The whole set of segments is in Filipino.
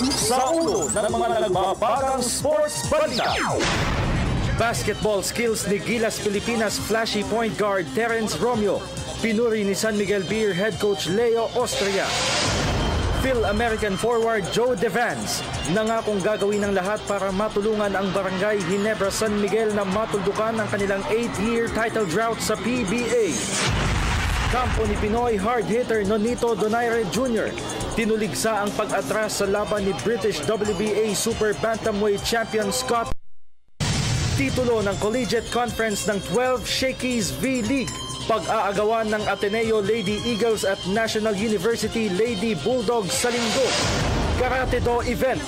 sa ulo ng mga nagbabagang sports balita. Basketball skills ni Gilas Pilipinas flashy point guard Terence Romeo. Pinuri ni San Miguel Beer head coach Leo Austria. Phil-American forward Joe Devans nangakong gagawin ng lahat para matulungan ang Barangay Ginebra San Miguel na matuldukan ang kanilang 8-year title drought sa PBA. Kampo ni Pinoy hard hitter Nonito Donaire Jr. Tinuligsa ang pag-atras sa laban ni British WBA Super Bantamweight champion Scott. Titulo ng Collegiate Conference ng 12 Shakey's V-League. Pag-aagawan ng Ateneo Lady Eagles at National University Lady Bulldogs sa linggo. Karate Do event.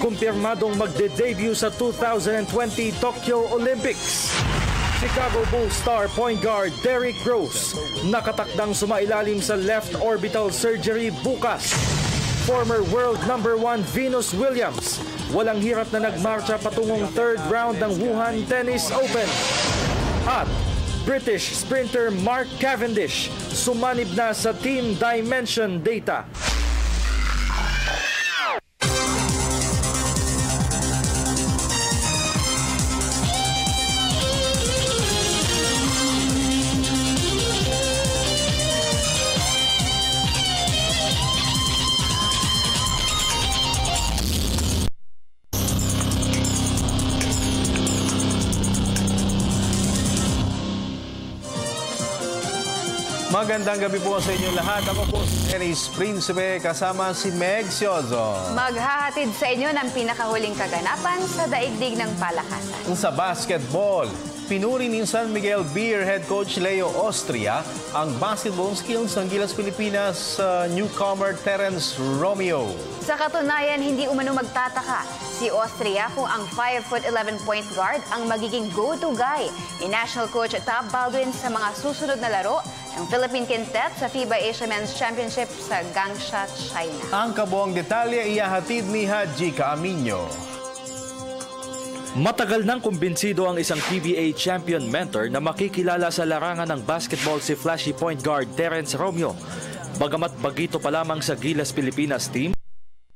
Kumpirmadong magde-debut sa 2020 Tokyo Olympics. Chicago Bulls star point guard Derrick Rose nakatakdang sumailalim sa left orbital surgery bukas. Former world number 1 Venus Williams walang hirap na nagmarcha patungong third round ng Wuhan Tennis Open. At British sprinter Mark Cavendish sumanib na sa Team Dimension Data. Magandang gabi po sa inyong lahat. Ako po si Eris Principe kasama si Meg Siozo. Maghahatid sa inyo ng pinakahuling kaganapan sa daigdig ng palakasan. Sa basketball, pinuri ni San Miguel Beer head coach Leo Austria ang basketball skills ng Gilas Pilipinas newcomer Terence Romeo. Sa katunayan, hindi umano magtataka si Austria kung ang 5'11" point guard ang magiging go-to guy ni National Coach Tab Baldwin sa mga susunod na laro ng Philippine Quintet sa FIBA Asia Men's Championship sa Gangsha, China. Ang kabuang detalye iyahatid ni Haji Caaminio. Matagal nang kumbinsido ang isang PBA champion mentor na makikilala sa larangan ng basketball si flashy point guard Terence Romeo. Bagamat bagito pa lamang sa Gilas Pilipinas team,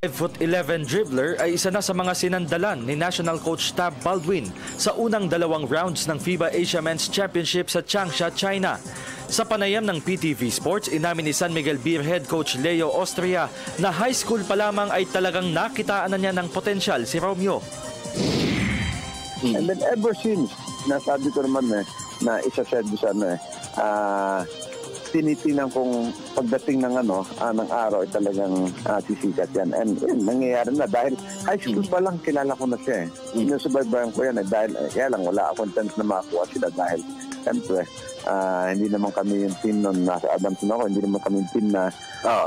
5'11" dribbler ay isa na sa mga sinandalan ni National Coach Tab Baldwin sa unang dalawang rounds ng FIBA Asia Men's Championship sa Changsha, China. Sa panayam ng PTV Sports, inamin ni San Miguel Beer head coach Leo Austria na high school pa lamang ay talagang nakitaan na niya ng potensyal si Romeo. And then ever since, nasabi ko naman na isa-said doon tinitinan kong pagdating ng ng araw ay talagang sisikat yan. And nangyayari na dahil high school pa lang kilala ko na siya eh. Sinusubaybayan ko yan dahil kaya lang wala akong chance na makakuha sila dahil siyempre hindi naman kami yung team nun nasa Adamson ako, hindi naman kami yung team na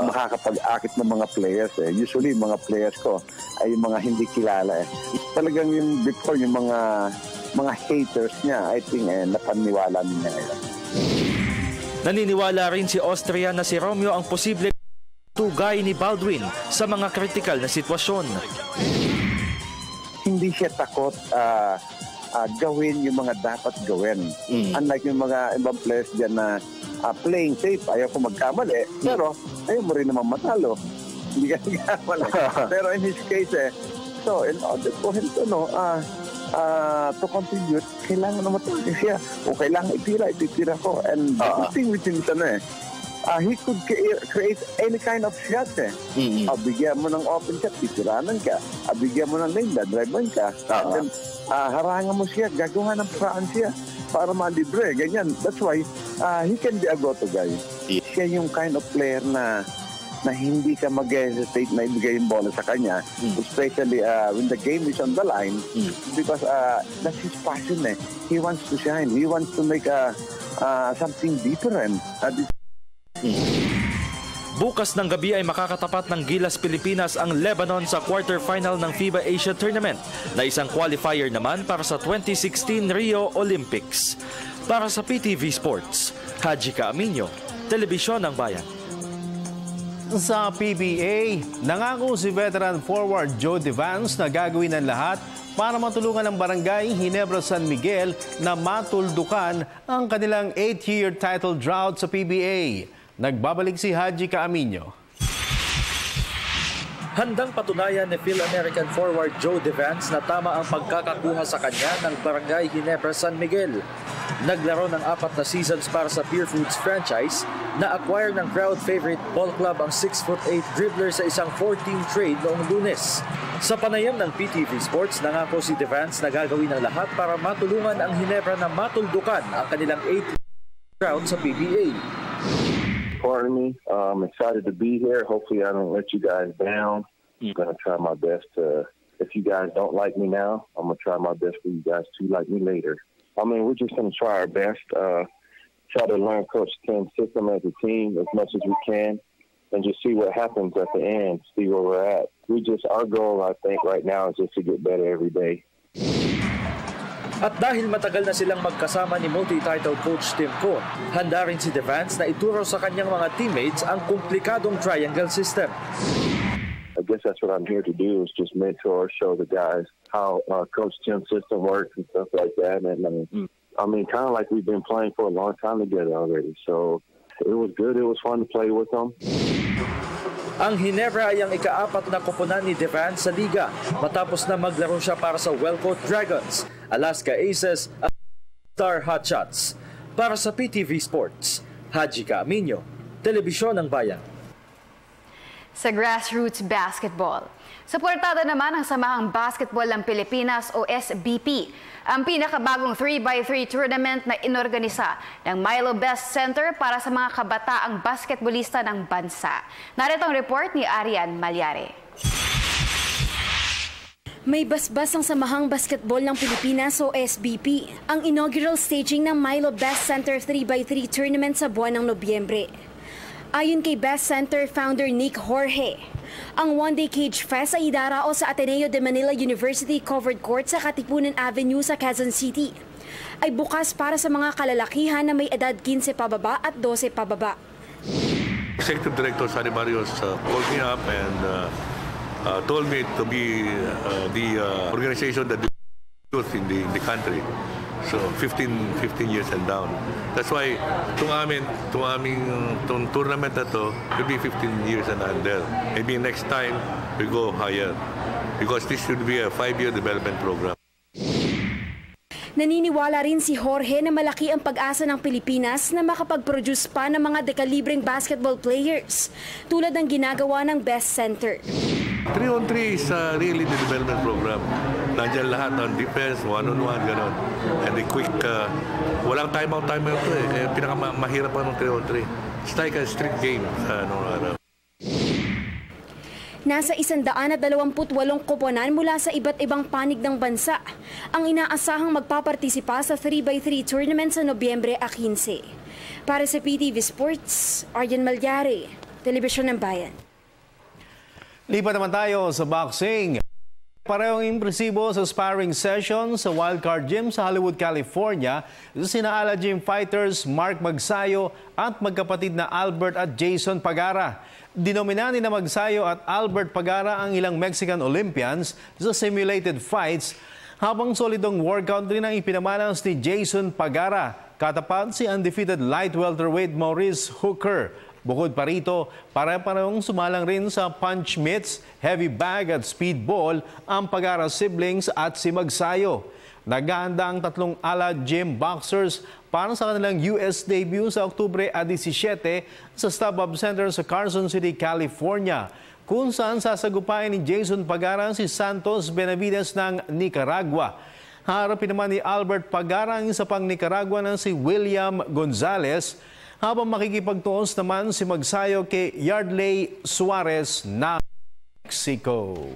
makakapag-akit ng mga players eh. Usually mga players ko ay yung mga hindi kilala eh. Talagang yung before yung mga haters niya, I think napaniwala niya ngayon. Naniniwala rin si Austria na si Romeo ang posible tugay ni Baldwin sa mga critical na sitwasyon. Hindi siya takot gawin yung mga dapat gawin. Unlike yung mga ibang players dyan na playing safe, ayaw ko magkamali, pero ayaw mo rin naman matalo. Hindi ka nagkamali. Pero in his case, so in order for him to contribute, kailangan na matalo siya. O kailangan itira ko. And the good thing with him he could create any kind of shot eh. Bigyan mo ng open shot, titiranan ka. Bigyan mo ng lane, drive-on ka. And then, harangan mo siya, gagawa ng paraan siya para malibre. Ganyan. That's why he can be a go-to guy. Siya yung kind of player na hindi ka mag-hesitate na ibigay yung bola sa kanya, especially when the game is on the line, because that's his passion eh. He wants to shine. He wants to make something different. Bukas ng gabi ay makakatapat ng Gilas Pilipinas ang Lebanon sa quarterfinal ng FIBA Asia Tournament na isang qualifier naman para sa 2016 Rio Olympics. Para sa PTV Sports, Haji Caaminio, Telebisyon ng Bayan. Sa PBA, nangako si veteran forward Joe Devans na gagawin ang lahat para matulungan ang Barangay Ginebra San Miguel na matuldukan ang kanilang 8-year title drought sa PBA. Nagbabalik si Haji Caaminio. Handang patunayan ni Phil-American forward Joe Devance na tama ang pagkakakuha sa kanya ng Barangay Ginebra San Miguel. Naglaro ng 4 na seasons para sa Pure Foods franchise na acquire ng crowd favorite ball club ang 6'8" dribbler sa isang 14 trade noong Lunes. Sa panayam ng PTV Sports, nangako si Devance na gagawin ang lahat para matulungan ang Ginebra na matuldukan ang kanilang 8th crowd sa PBA. Pardon me. I'm excited to be here. Hopefully I don't let you guys down. I'm going to try my best to, if you guys don't like me now, I'm going to try my best for you guys to like me later. I mean, we're just going to try our best, try to learn Coach Tim's system as a team as much as we can, and just see what happens at the end, see where we're at. Our goal, I think, right now is just to get better every day. At dahil matagal na silang magkasama ni multi-title coach Tim Cohn, handa rin si Devance na ituro sa kanyang mga teammates ang komplikadong triangle system. I guess that's what I'm here to do, is just mentor, show the guys how Coach Tim's system works and stuff like that. And I mean, kind of like we've been playing for a long time together already. So it was good. It was fun to play with them. Ang Ginebra ay ang ika-4 na koponan ni Devance sa liga matapos na maglaro siya para sa Wellcoat Dragons, Alaska Aces at Star Hotshots. Para sa PTV Sports, Haji Caaminio, Telebisyon ng Bayan. Sa grassroots basketball, suportada naman ang Samahang Basketball ng Pilipinas o SBP, ang pinakabagong 3x3 tournament na inorganisa ng Milo Best Center para sa mga kabataang basketballista ng bansa. Narito ang report ni Arian Malyare. May basbas ang Samahang Basketball ng Pilipinas o SBP, ang inaugural staging ng Milo Best Center 3x3 tournament sa buwan ng Nobyembre. Ayon kay Best Center founder Nick Jorge, ang one-day cage fest ay idarao sa Ateneo de Manila University covered court sa Katipunan Avenue sa Quezon City. Ay bukas para sa mga kalalakihan na may edad 15 pababa at 12 pababa. Executive Director Sari Barrios called me up and told me to be the organization that youth in the country. So 15 years and down. That's why itong tournament na to will be 15 years and under. Maybe next time we go higher because this should be a 5-year development program. Naniniwala rin si Jorge na malaki ang pag-asa ng Pilipinas na makapag-produce pa ng mga dekalibreng basketball players tulad ng ginagawa ng Best Center. 3-on-3 is really the development program. Nandiyan lahat ng defense, one-on-one, gano'n. And the quick, walang timeout to eh. Kaya pinakamahirap pa ng 3-on-3. It's like a strict game sa araw. Nasa 128 koponan mula sa iba't ibang panig ng bansa ang inaasahang magpapartisipa sa 3x3 tournament sa Nobyembre 15. Para sa PTV Sports, Arian Malyare, Telebisyon ng Bayan. Lipat naman tayo sa boxing. Parehong impresibo sa sparring session sa Wildcard Gym sa Hollywood, California, sina Ala Gym fighters Mark Magsayo at magkapatid na Albert at Jason Pagara. Dinomina ni na Magsayo at Albert Pagara ang ilang Mexican Olympians sa simulated fights, habang solidong workout rin ang ipinamalas ni Jason Pagara. Katapat si undefeated light welterweight Maurice Hooker. Bukod pa rito, pare-parehong sumalang rin sa punch mitts, heavy bag at speedball ang Pagara siblings at si Magsayo. Naghahanda ang tatlong Ala Gym boxers para sa kanilang US debut sa Oktubre 17 sa StubHub Center sa Carson City, California, kung saan sasagupain ni Jason Pagara si Santos Benavides ng Nicaragua. Harapin naman ni Albert Pagara ang isa pang Nicaragua na si William Gonzalez, habang makikipagtuos naman si Magsayo kay Yardley Suarez ng Mexico.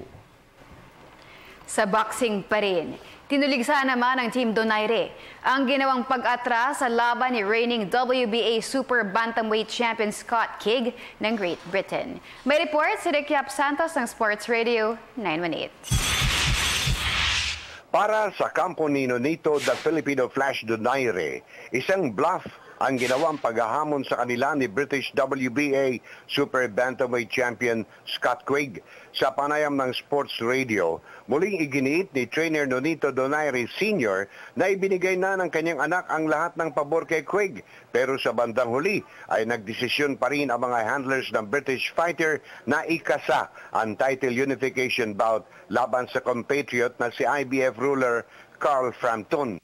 Sa boxing pa rin, tinuligsa naman ng Team Donaire ang ginawang pag-atras sa laban ni reigning WBA Super Bantamweight Champion Scott King ng Great Britain. May report si Rekiap Santos ng Sports Radio 918. Para sa kampo ni Nonito the Filipino Flash Donaire, isang bluff ang ginawang paghahamon sa kanila ni British WBA Super Bantamweight Champion Scott Quigg. Sa panayam ng Sports Radio, muling iginiit ni trainer Nonito Donaire Sr. na ibinigay na ng kanyang anak ang lahat ng pabor kay Quigg. Pero sa bandang huli ay nagdesisyon pa rin ang mga handlers ng British fighter na ikasa ang title unification bout laban sa compatriot na si IBF ruler Carl Frampton.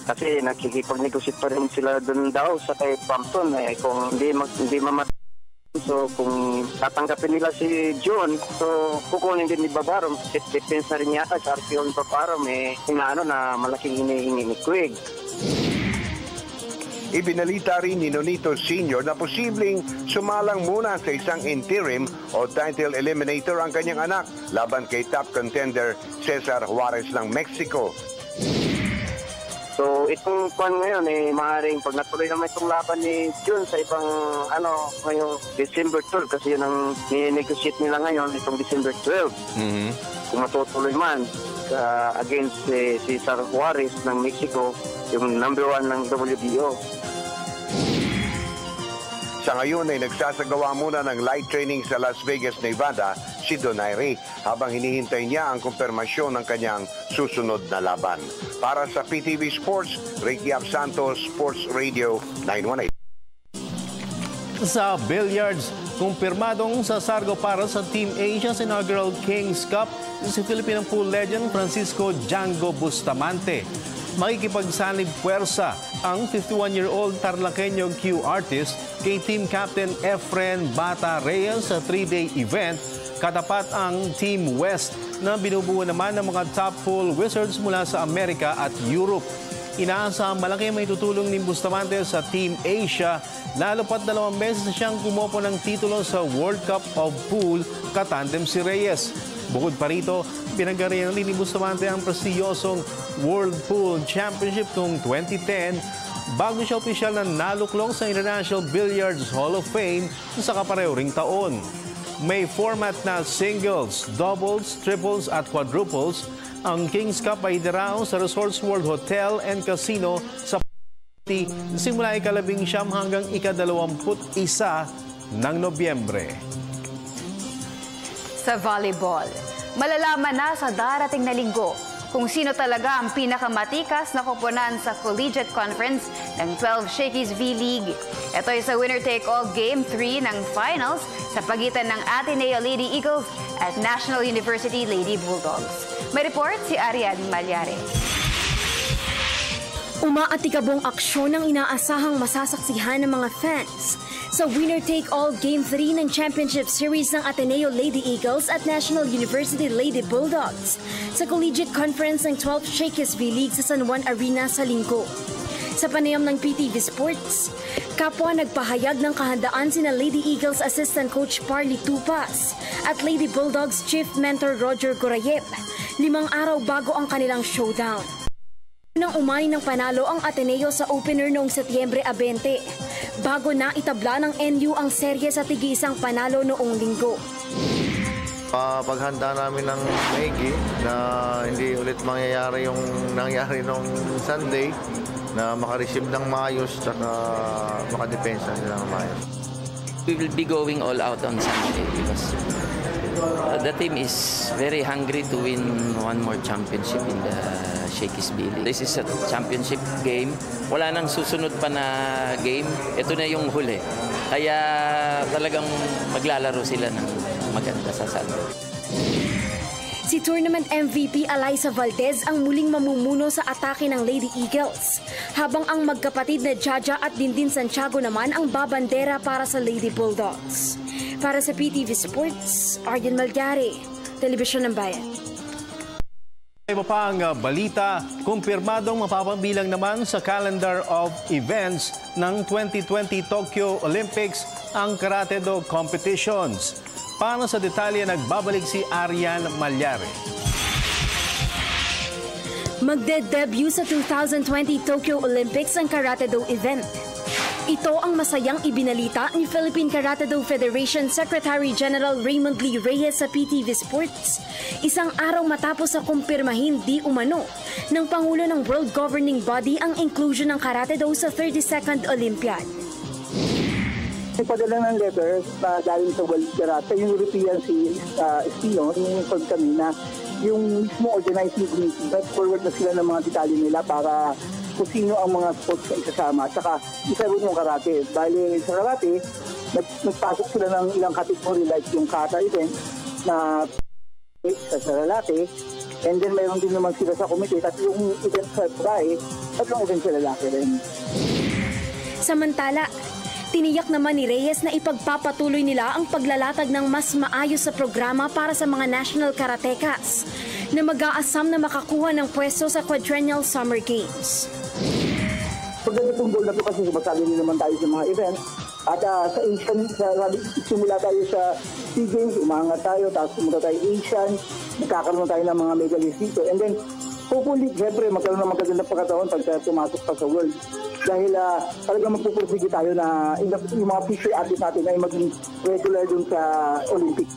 Kasi nakikipag-negotiate pa rin sila doon daw sa kay Frampton kung hindi mamatay. So kung tatanggapin nila si John, so kukunin din ni Babarom. Defense na rin yata sa RPO ni Babarom na malaking hinihingi ni Quigg. Ibinalita rin ni Nonito Sr. na posibleng sumalang muna sa isang interim o title eliminator ang kanyang anak laban kay top contender Cesar Juarez ng Mexico. So itong kwan ngayon maaaring pag natuloy naman itong laban ni Jun sa ibang ngayong December 12 kasi yun ang ni-negotiate nila ngayon itong December 12. Kung matutuloy man against si Cesar Juarez ng Mexico, yung number 1 ng WBO. Sa ngayon ay nagsasagawa muna ng light training sa Las Vegas, Nevada si Donaire habang hinihintay niya ang kumpirmasyon ng kanyang susunod na laban. Para sa PTV Sports, Ricky Absantos, Sports Radio 918. Sa billiards, kumpirmadong sasargo para sa Team Asia's inaugural Kings Cup si Filipino pool legend Francisco Django Bustamante. Makikipagsanib puwersa ang 51-year-old Tarlaqueño Q artist kay Team Captain Efren Bata Reyes sa 3-day event. Katapat ang Team West na binubuo naman ng mga top pool wizards mula sa Amerika at Europe. Inaasahang malaki may tutulong ni Bustamante sa Team Asia, lalo pat 2 beses siyang kumopo ng titulo sa World Cup of Pool katandem si Reyes. Bukod pa rito, pinagarihan rin ni Bustamante ang prestiyosong World Pool Championship noong 2010 bago siya opisyal na naluklok sa International Billiards Hall of Fame sa kapareho ring taon. May format na singles, doubles, triples at quadruples. Ang Kings Cup ay daraos sa Resorts World Hotel and Casino sa simula ika-19 hanggang ika-21 ng Nobyembre. Sa volleyball, malalaman na sa darating na linggo kung sino talaga ang pinakamatikas na koponan sa Collegiate Conference ng 12 Shakey's V-League. Ito ay sa winner-take-all Game 3 ng finals sa pagitan ng Ateneo Lady Eagles at National University Lady Bulldogs. May report si Arian Malyare. Umaatikabong aksyon ang inaasahang masasaksihan ng mga fans sa winner-take-all Game 3 ng Championship Series ng Ateneo Lady Eagles at National University Lady Bulldogs sa Collegiate Conference ng 12 Shakey's V-League sa San Juan Arena sa linggo. Sa panayam ng PTV Sports, kapwa nagpahayag ng kahandaan sina Lady Eagles Assistant Coach Parley Tupas at Lady Bulldogs Chief Mentor Roger Gorayeb 5 araw bago ang kanilang showdown. Nang umay ng panalo ang Ateneo sa opener noong Setyembre 20 bago na itabla ng NU ang serye sa tig-isang panalo noong linggo. Paghanda namin ng maigi na hindi ulit mangyayari yung nangyari noong Sunday na makareceive ng maayos at makadepensa nila ng maayos. We will be going all out on Sunday because the team is very hungry to win one more championship in the Shakey's V-League. This is a championship game. Wala nang susunod pa na game. Ito na yung huli. Kaya talagang maglalaro sila ng maganda sa Sunday. Si Tournament MVP Alyssa Valdez ang muling mamumuno sa atake ng Lady Eagles, habang ang magkapatid na Jaja at Dindin Santiago naman ang babandera para sa Lady Bulldogs. Para sa PTV Sports, Arjen Malyare, Telebisyon ng Bayan. Iba pa ang balita, kumpirmadong mapapambilang naman sa calendar of events ng 2020 Tokyo Olympics ang Karate-Do competitions. Para sa detalye, nagbabalik si Arian Malyare. Magde-debut sa 2020 Tokyo Olympics ang Karate-Do event. Ito ang masayang ibinalita ni Philippine Karate-Do Federation Secretary General Raymond Lee Reyes sa PTV Sports. Isang araw matapos sa kumpirmahin di umano ng Pangulo ng World Governing Body ang inclusion ng Karate-Do sa 32nd Olympiad. Nagpadala ng letter na galing sa World Karate, yung European Espino, in-inform kami na yung mismo organizing committee, forward na sila ng mga detalye nila para kung sino ang mga sports na isasama. At saka isa rin yung karate. Bali sa karate, nagpasok sila ng ilang category like yung kata event na sa lalaki. And then mayroon din naman sila sa committee. Tatlong event sa babae, tatlong event sa lalaki rin. Samantala, tiniyak naman ni Reyes na ipagpapatuloy nila ang paglalatag ng mas maayos sa programa para sa mga national karatekas na mag-aasam na makakuha ng pwesto sa Quadrennial Summer Games. Pagdating goal na ito kasi sumasali din naman tayo sa mga events. At sa Asian, simula tayo sa SEA Games, umangat tayo, tapos sumunod tayo Asian, nagkakaroon tayo ng mga medalist dito. And then, hopefully, siyempre, magkaroon ng magagandang pagkataon pag pumasok pa sa World. Dahil talagang magpupursige tayo na yung mga future athletes natin ay maging regular dun sa Olympic.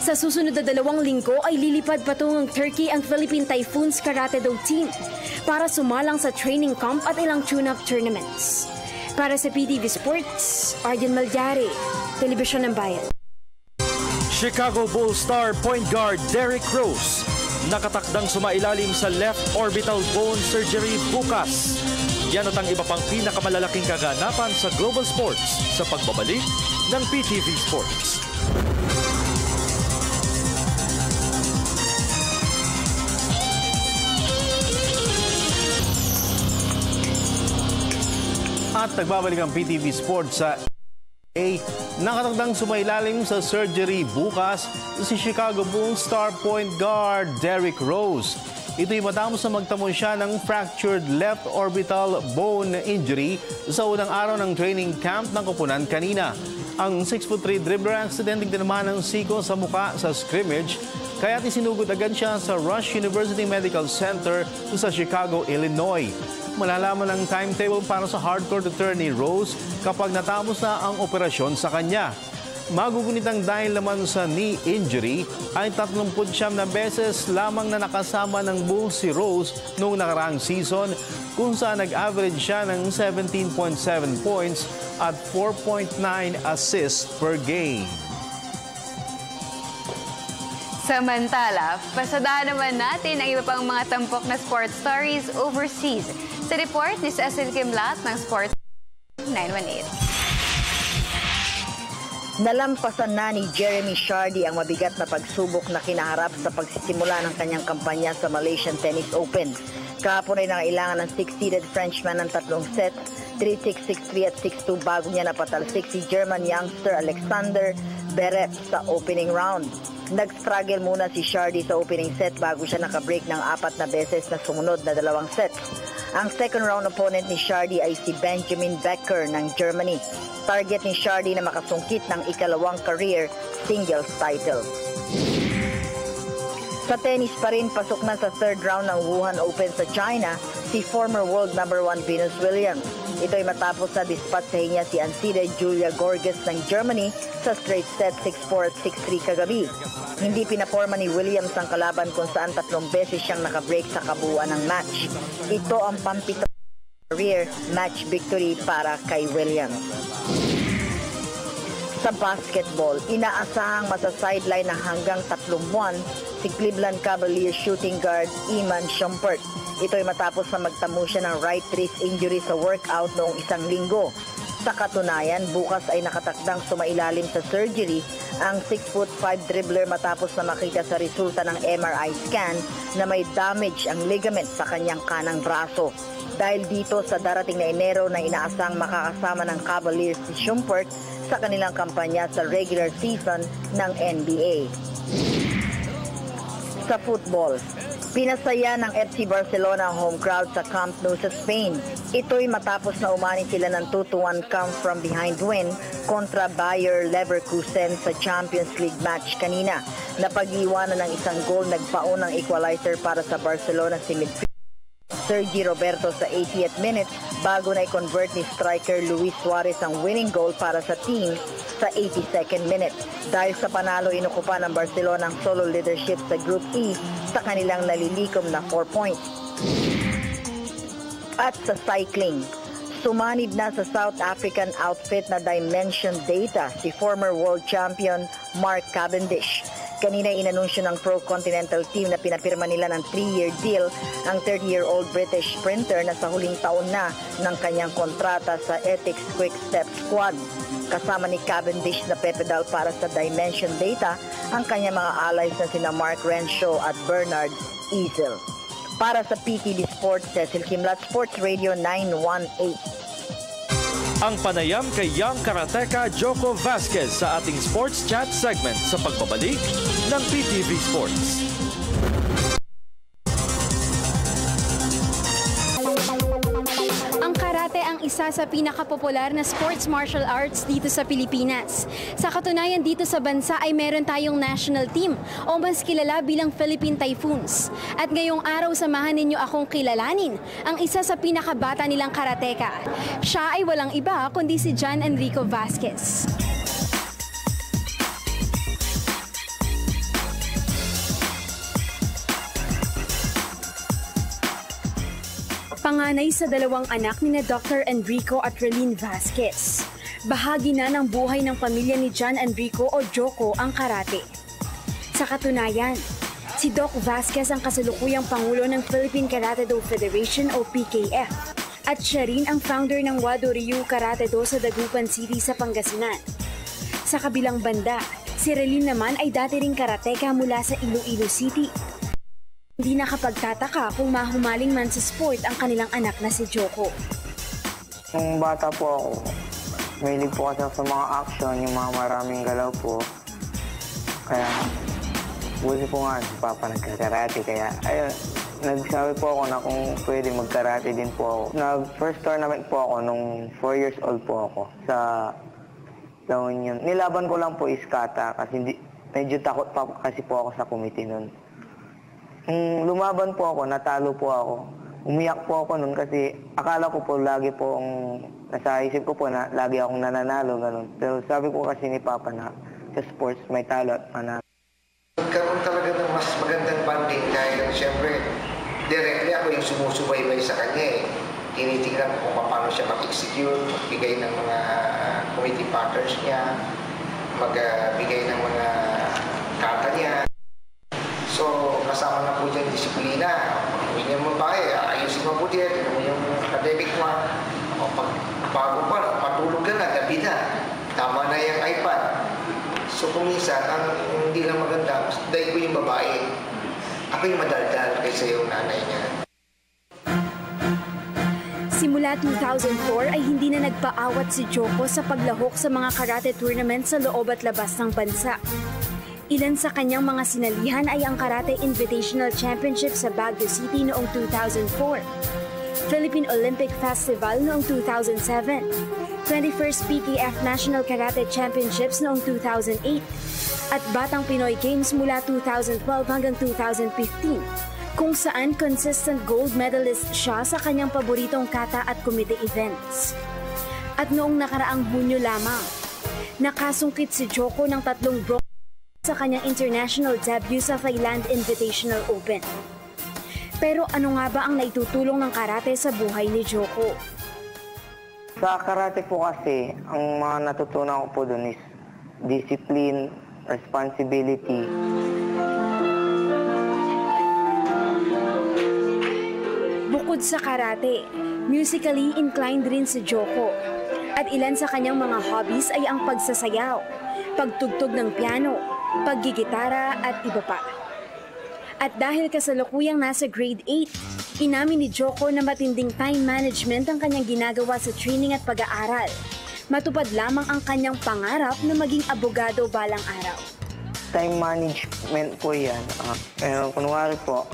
Sa susunod na 2 linggo ay lilipad patungong Turkey ang Philippine Typhoons Karate-Do team para sumalang sa training camp at ilang tune-up tournaments. Para sa PTV Sports, Arjen Malyari, Telebisyon ng Bayan. Chicago Bulls star point guard Derrick Rose nakatakdang sumailalim sa left orbital bone surgery bukas. Yan at ang iba pang pinakamalalaking kaganapan sa global sports sa pagbabalik ng PTV Sports. At nagbabalik ang PTV Sports sa nakatakdang sumailalim sa surgery bukas si Chicago Bulls star point guard Derrick Rose. Ito'y matapos na magtamo siya ng fractured left orbital bone injury sa unang araw ng training camp ng koponan kanina. Ang 6'3" dribbler aksidenteng tinamaan ng siko sa muka sa scrimmage, kaya't isinugod agad siya sa Rush University Medical Center sa Chicago, Illinois. Malalaman ang timetable para sa hardcore return ni Rose kapag natapos na ang operasyon sa kanya. Magugunitang dahil naman sa knee injury ay 39 na beses lamang na nakasama ng Bulls si Rose noong nakaraang season kung saan nag-average siya ng 17.7 points at 4.9 assists per game. Samantala, pasadahan naman natin ang iba pang mga tampok na sports stories overseas. Sa report ni Cecil Kimlat ng Sports 918. Nalampasan na ni Jeremy Chardy ang mabigat na pagsubok na kinaharap sa pagsisimula ng kanyang kampanya sa Malaysian Tennis Open. Kahapon ay nangailangan ng 6-seeded Frenchman ng 3 sets, 3-6, 6-3 at 6-2 bago niya napatalsik si German youngster Alexander Zverev sa opening round. Nag-struggle muna si Chardy sa opening set bago siya nakabreak ng 4 na beses na sumunod na 2 sets. Ang second round opponent ni Chardy ay si Benjamin Becker ng Germany. Target ni Chardy na makasungkit ng ikalawang career singles title. Sa tennis pa rin, pasok na sa third round ng Wuhan Open sa China si former world number 1 Venus Williams. Ito'y matapos na dispatsahin niya si unseeded Julia Gorges ng Germany sa straight set 6-4 at 6-3 kagabi. Hindi pinaporma ni Williams ang kalaban kung saan 3 beses siyang nakabreak sa kabuuan ng match. Ito ang pampito career match victory para kay Williams. Sa basketball, inaasahang masa-sideline na hanggang 3 buwan si Cleveland Cavaliers shooting guard Iman Shumpert. Ito'y matapos na magtamo siya ng right wrist injury sa workout noong 1 linggo. Sa katunayan, bukas ay nakatakdang sumailalim sa surgery ang 6'5" dribbler matapos na makita sa resulta ng MRI scan na may damage ang ligament sa kanyang kanang braso. Dahil dito sa darating na Enero na inaasang makakasama ng Cavaliers si Shumpert sa kanilang kampanya sa regular season ng NBA. Sa football, pinasaya ng FC Barcelona ang home crowd sa Camp Nou sa Spain. Ito'y matapos na umani sila ng 2-1 come-from-behind win kontra Bayer Leverkusen sa Champions League match kanina. Napag-iwanan ng 1 goal, nagpaon ng equalizer para sa Barcelona si midfielder Sergi Roberto sa 80th minute bago na i-convert ni striker Luis Suarez ang winning goal para sa team sa 82nd minute. Dahil sa panalo, inukupa ng Barcelona ang solo leadership sa Group E sa kanilang nalilikom na 4 points. At sa cycling, sumanib na sa South African outfit na Dimension Data si former world champion Mark Cavendish. Kanina inanunsyo ng Pro Continental Team na pinapirma nila ng 3-year deal ang 30-year-old British sprinter na sa huling taon na ng kanyang kontrata sa Ethics Quick Step Squad. Kasama ni Cavendish na pepedal para sa Dimension Data ang kanyang mga allies na sina Mark Renshaw at Bernard Ezel. Para sa PTV Sports, Cecil Kimlat, Sports Radio 918. Ang panayam kay young karateka Joko Vasquez sa ating Sports Chat segment sa pagbabalik ng PTV Sports. Ang karate ang isa sa pinakapopular na sports martial arts dito sa Pilipinas. Sa katunayan, dito sa bansa ay meron tayong national team o mas kilala bilang Philippine Typhoons. At ngayong araw, samahan ninyo akong kilalanin ang isa sa pinakabata nilang karateka. Siya ay walang iba kundi si John Enrico Vasquez. Panganay sa dalawang anak ni Dr. Enrico at Relene Vasquez. Bahagi na ng buhay ng pamilya ni John Enrico o Joko ang karate. Sa katunayan, si Doc Vasquez ang kasalukuyang pangulo ng Philippine Karate-Do Federation o PKF. At siya rin ang founder ng Wado Ryu Karate-Do sa Dagupan City sa Pangasinan. Sa kabilang banda, si Relene naman ay dati ring karateka mula sa Iloilo City. Hindi nakapagtataka kung mahumaling man sa sport ang kanilang anak na si Joko. Nung bata po ako, mahilig po kasi sa mga action, yung mga maraming galaw po. Kaya, buti po nga si Papa nagkakarate. Kaya, ayun, nagsabi po ako na kung pwede magkarate din po ako. Nag-first tournament po ako nung 4 years old po ako sa La Union. Nilaban ko lang po Iskata kasi medyo takot pa kasi po ako sa committee nun. Lumaban po ako, natalo po ako. Umiyak po ako nun kasi akala ko po lagi po nasa isip ko po na lagi akong nananalo, ganun. Pero sabi ko kasi ni Papa na sa sports may talo at manalo. Nagkaroon talaga ng mas magandang banding dahil siyempre directly ako yung sumusubaybay sa kanya eh. Tinitingnan ko kung paano siya mag-execute, magbigay ng mga committee partners niya, magbigay ng mga kata niya. So, kasama na po dyan disiplina. Pag-uwi mo ba ayusin mo po dyan, yung academic mo. Pag bago pa, patulog ka na, gabi na. Tama na yung iPad. So, kung minsan, ang hindi lang maganda, dahil ko yung babae, ako yung madaldal kaysa yung nanay niya. Simula 2004 ay hindi na nagpaawat si Joko sa paglahok sa mga karate tournament sa loob at labas ng bansa. Ilan sa kanyang mga sinalihan ay ang Karate Invitational Championship sa Baguio City noong 2004, Philippine Olympic Festival noong 2007, 21st PKF National Karate Championships noong 2008, at Batang Pinoy Games mula 2012 hanggang 2015, kung saan consistent gold medalist siya sa kanyang paboritong kata at komite events. At noong nakaraang Hunyo lamang, nakasungkit si Joko ng 3 bronze sa kanyang international debut sa Thailand Invitational Open. Pero ano nga ba ang naitutulong ng karate sa buhay ni Joko? Sa karate po kasi, ang mga natutunan ko po dun is discipline, responsibility. Bukod sa karate, musically inclined rin si Joko. At ilan sa kanyang mga hobbies ay ang pagsasayaw, pagtugtog ng piano, paggigitara at iba pa. At dahil kasalukuyang nasa grade 8, inamin ni Joko na matinding time management ang kanyang ginagawa sa training at pag-aaral. Matupad lamang ang kanyang pangarap na maging abogado balang araw. Time management po yan. Kunwari po,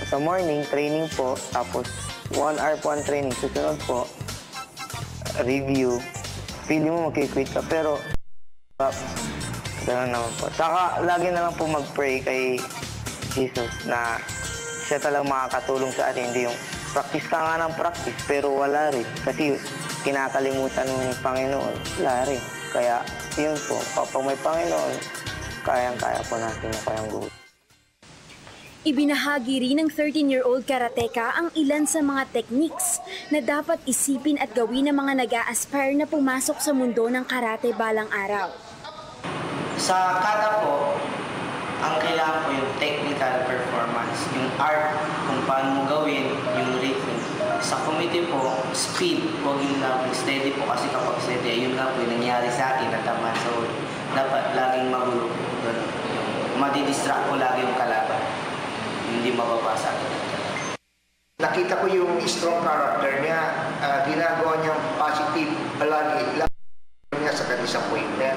sa morning, training po, tapos 1 hour po ang training. Susunod po, review. Feeling mo magkikwit ka, pero gano'n naman po. Saka lagi na lang po mag-pray kay Jesus na siya talagang makakatulong sa atin. Hindi yung practice ka nga ng practice, pero wala rin. Kasi kinakalimutan ng Panginoon, wala rin. Kaya yun po, kapag may Panginoon, kayang-kaya po natin yung kayang gusto. Ibinahagi rin ng 13-year-old karateka ang ilan sa mga techniques na dapat isipin at gawin ng mga nag-a-aspire na pumasok sa mundo ng karate balang araw. Sa kata po, ang kailangan po yung technical performance, yung art, kung paano mo gawin, yung rhythm. Sa committee po, speed, huwag yung lang steady po kasi kapag steady, yun lang po yung nangyari sa akin at taman. So, dapat laging magulo po. Madidistract po lagi yung kalaban. Hindi mababasa. Nakita ko yung strong character niya, ginagawa niyang positive palagi niya sa disappointment.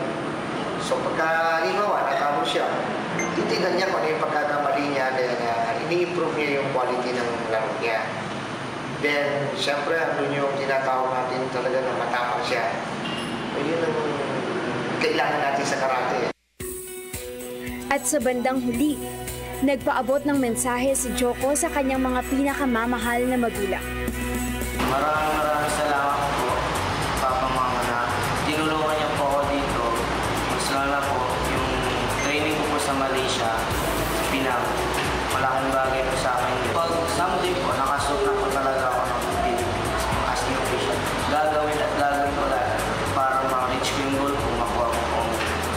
So pagka halimbawa, natalo siya, titignan niya kung ano yung pagkakamali niya, then ini-improve niya yung quality ng laro niya. Then, siyempre, andun yung tinatawag natin talaga na matapang siya. Yun ang kailangan natin sa karate. At sa bandang huli, nagpaabot ng mensahe si Joko sa kanyang mga pinakamamahal na magulang. Maraming salamat po, Papa Mama, na tinulungan niyo po ako dito. Mas lalo po yung training ko po sa Malaysia, sa Pinang. Malaking bagay po sa akin. Pag someday po, nakasuot na po talaga ako ng Philippines as the official. Gagawin at gagawin ko lahat para ma-reach ko yung goal ko, makuha ko po ang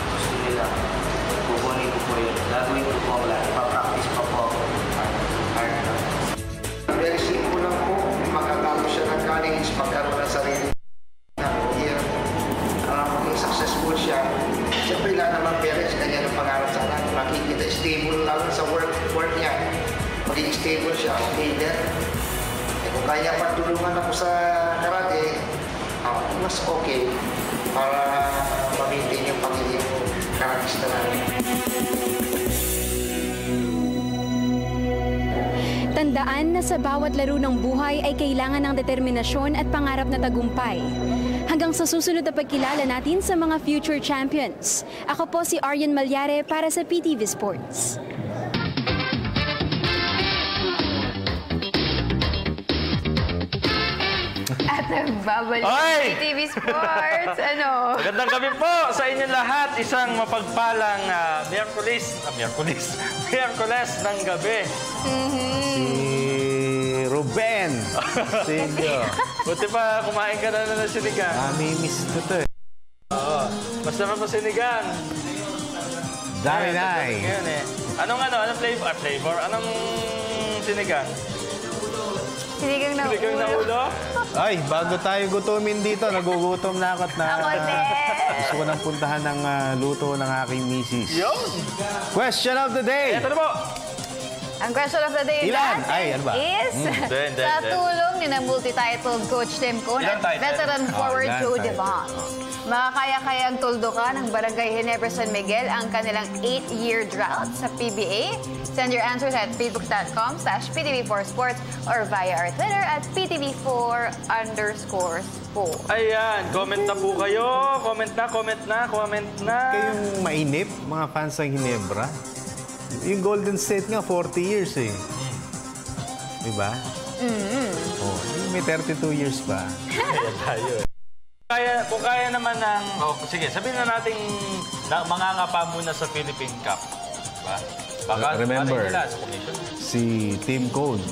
gusto nila. Kukunin ko po yun. Gagawin ko po ang lahat. Pa-practice pa po ako. Very simple lang po. Makatapos siya ng college, magkaroon ng sarili na career. Maging successful siya. Siyempre lang naman parents, kanya ng pangarap sa anak. Makikita stable lang sa work niya. Maging stable siya. Okay, then. Kung kaya patulungan ako sa karate, mas okay para ma-maintain yung pagiging karatista namin. Tandaan na sa bawat laro ng buhay ay kailangan ng determinasyon at pangarap na tagumpay. Hanggang sa susunod na pagkilala natin sa mga future champions. Ako po si Aryan Malyare para sa PTV Sports. At nagbabalik Oy! PTV Sports. Ano? Magandang gabi po sa inyong lahat. Isang mapagpalang Miyerkules ng gabi. Si Ruben Castillo. Buti pa, kumain ka na ng sinigang. Miss ko to eh. Oo. Mas naman po sinigang. Dami-nay. Anong flavor? Anong sinigang? Sinigang na ulo? Ay, bago tayo gutumin dito, nagugutom na ako at gusto ko nang puntahan ng luto ng aking misis. Yun! Question of the day! Ito na po! Ang question of the day is sa tulong ni na multi-titled Coach Tim Conan, veteran forward Joe Devon. Makakaya-kayang tuldukan ng Barangay Ginebra San Miguel ang kanilang 8-year drought sa PBA. Send your answers at facebook.com/PTV4Sports or via our Twitter at PTV4_sport. Ayan, comment na po kayo. Comment na. Kayong mainip, mga fans ng Ginebra. Yung Golden State nga, 40 years eh. Diba? May 32 years pa. Ayan tayo eh. Kung kaya naman ng... sige, sabihin na natin mangangapa muna sa Philippine Cup. Diba? Remember, si Tim Cone,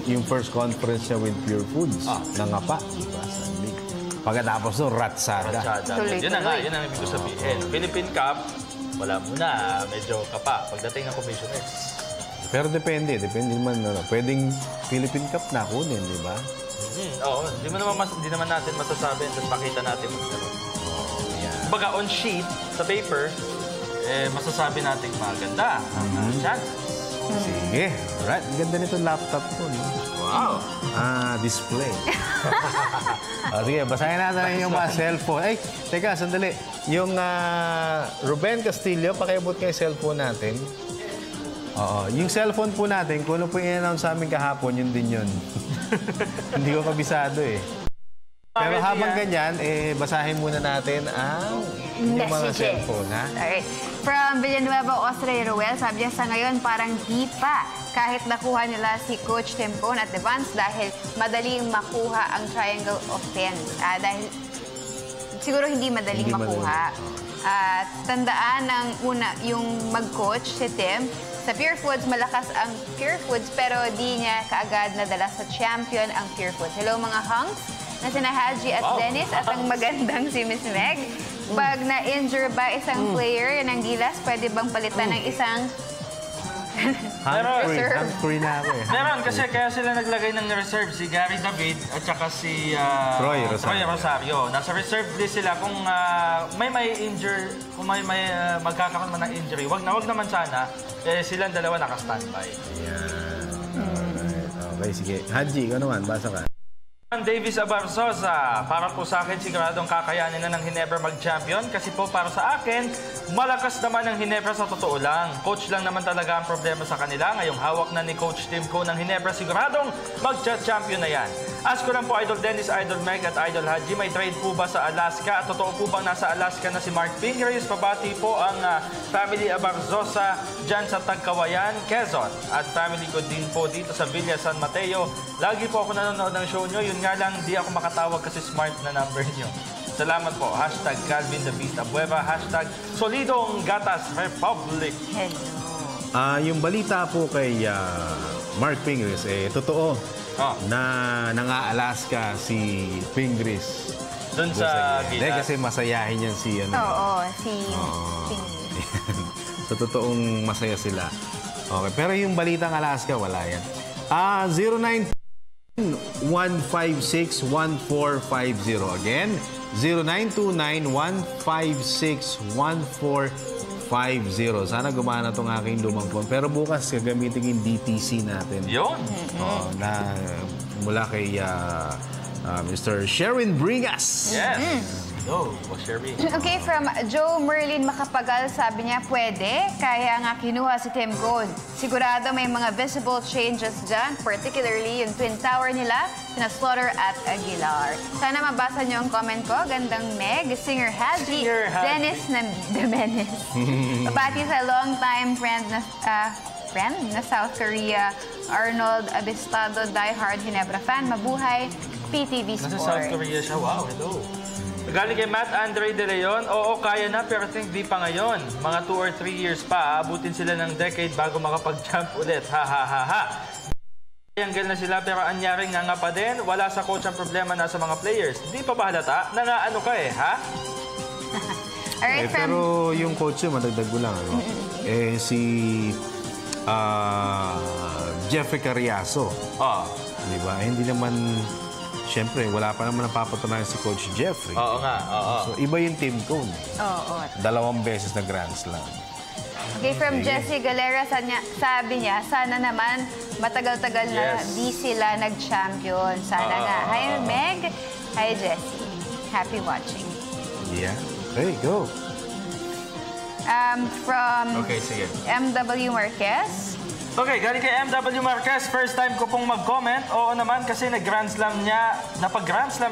yung first conference niya with Pure Foods, nangapa. Diba? Pagkatapos nun, Ratsada. Yun ang ibig ko sabihin. Philippine Cup, wala muna. Medyo kapa pagdating ng commissioners. Pero depende naman. Pwedeng Philippine Cup na kunin, di ba? Oo, hindi naman natin masasabi. Tapos makita natin magkaroon. Baga on sheet, sa paper, masasabi natin maganda. Chance. Sige. Alright. Ganda nitong laptop ko. No? Wow. Display. Sige, basahin natin yung mga cellphone. Ay, teka, sandali. Yung Ruben Castillo, pakiabot kayo yung cellphone natin. Yung cellphone po natin, kung ano po in-announce sa amin kahapon, yun din yun. Hindi ko kabisado eh. Pero habang ganyan, basahin muna natin ang mga cellphone, ha? Alright. From from Villanueva, Austria, Ruel, sabi niya sa ngayon parang di pa. Kahit nakuha nila si Coach Tim Cone at Devance dahil madaling makuha ang triangle of 10. Dahil siguro hindi madaling makuha. Tandaan ng yung mag-coach si Tim, sa Pure Foods, malakas ang Pure Foods pero di niya kaagad nadala sa champion ang Pure Foods. Hello mga hunks na sina Haji at Dennis at ang magandang si Miss Meg. Pag na-injure ba isang player ng Gilas, pwede bang palitan ng isang Hungry na ako eh. Meron kasi kaya sila naglagay ng reserve si Gary David at saka si Troy Rosario. Nasa reserve list sila kung may injure, kung may magkakaroon man ng injury. Wag naman sana. Silang dalawa naka-standby. Okay, sige. Haji, ikaw naman. Basa ka. Davis Abarzosa, para po sa akin siguradong kakayanin na ng Ginebra mag-champion kasi po para sa akin, malakas naman ang Ginebra sa totoo lang. Coach lang naman talaga ang problema sa kanila. Ngayong hawak na ni Coach Tim Cone ng Ginebra, siguradong mag-champion na yan. Ask ko lang po, Idol Dennis, Idol Meg at Idol Haji, may trade po ba sa Alaska? At totoo po bang nasa Alaska na si Mark Pingris? Pabati po ang family Abarzosa dyan sa Tagkawayan, Quezon. At family ko din po dito sa Villa San Mateo. Lagi po ako nanonood ng show nyo. Yun nga lang, di ako makatawag kasi smart na number nyo. Salamat po. Hashtag Calvin the Beast Abueva. Hashtag Solidong Gatas Republic. Hello. Yung balita po kay Mark Pingris, totoo na nang-Alaska si Pingris. Doon sa Gilas. Kasi masayahin yan si Oo, si Pingris. So, totoong masaya sila. Okay, pero yung balitang Alaska, wala yan. 0929-156-1450. Again, 0929-156-1450. Sana gumana itong aking lumang phone. Pero bukas, gagamitin yung DTC natin. Yun? Na mula kay Mr. Sherin Bringas. Yes. Sherry. Okay, from Joe Merlin Makapagal, sabi niya, pwede. Kaya nga kinuha si Tim Cone. Sigurado may mga visible changes dyan, particularly yung Twin Tower nila, sina Slaughter at Aguilar. Sana mabasa niyo ang comment ko. Gandang Meg, singer Haji, Dennis Demenes. Pabati sa long-time friend na South Korea, Arnold Abistado, diehard Ginebra fan. Mabuhay, PTV Sports. Nasa South Korea siya. Wow, hello. Galing kay Matt Andre De Leon, oo, kaya na, pero think di pa ngayon. Mga 2 or 3 years pa, abutin sila ng decade bago makapag-jump ulit. Ha, ha, ha, ha. Triangle na sila, pero anyaring nga pa din. Wala sa coach ang problema, nasa mga players. Di pa ba halata? Nangaano ka ha? Alright, pero yung coach yun, madagdag ko lang. Si Jeffrey Carriazo. Diba? Hindi naman... Siyempre, wala pa naman napapatunayan si Coach Jeffrey. Oo nga, oo. So, iba yung Tim Cone. Oo. 2 beses na Grand Slam. Okay, from Jessie Galera, sabi niya, sana naman matagal-tagal na di sila nag-champion. Sana nga. Hi, Meg. Hi, Jessie. Happy watching. Yeah. Okay, go. From sige. MW Marquez. Okay, galing kay MW Marquez, first time ko pong mag-comment. Oo naman, kasi napag-Grand Slam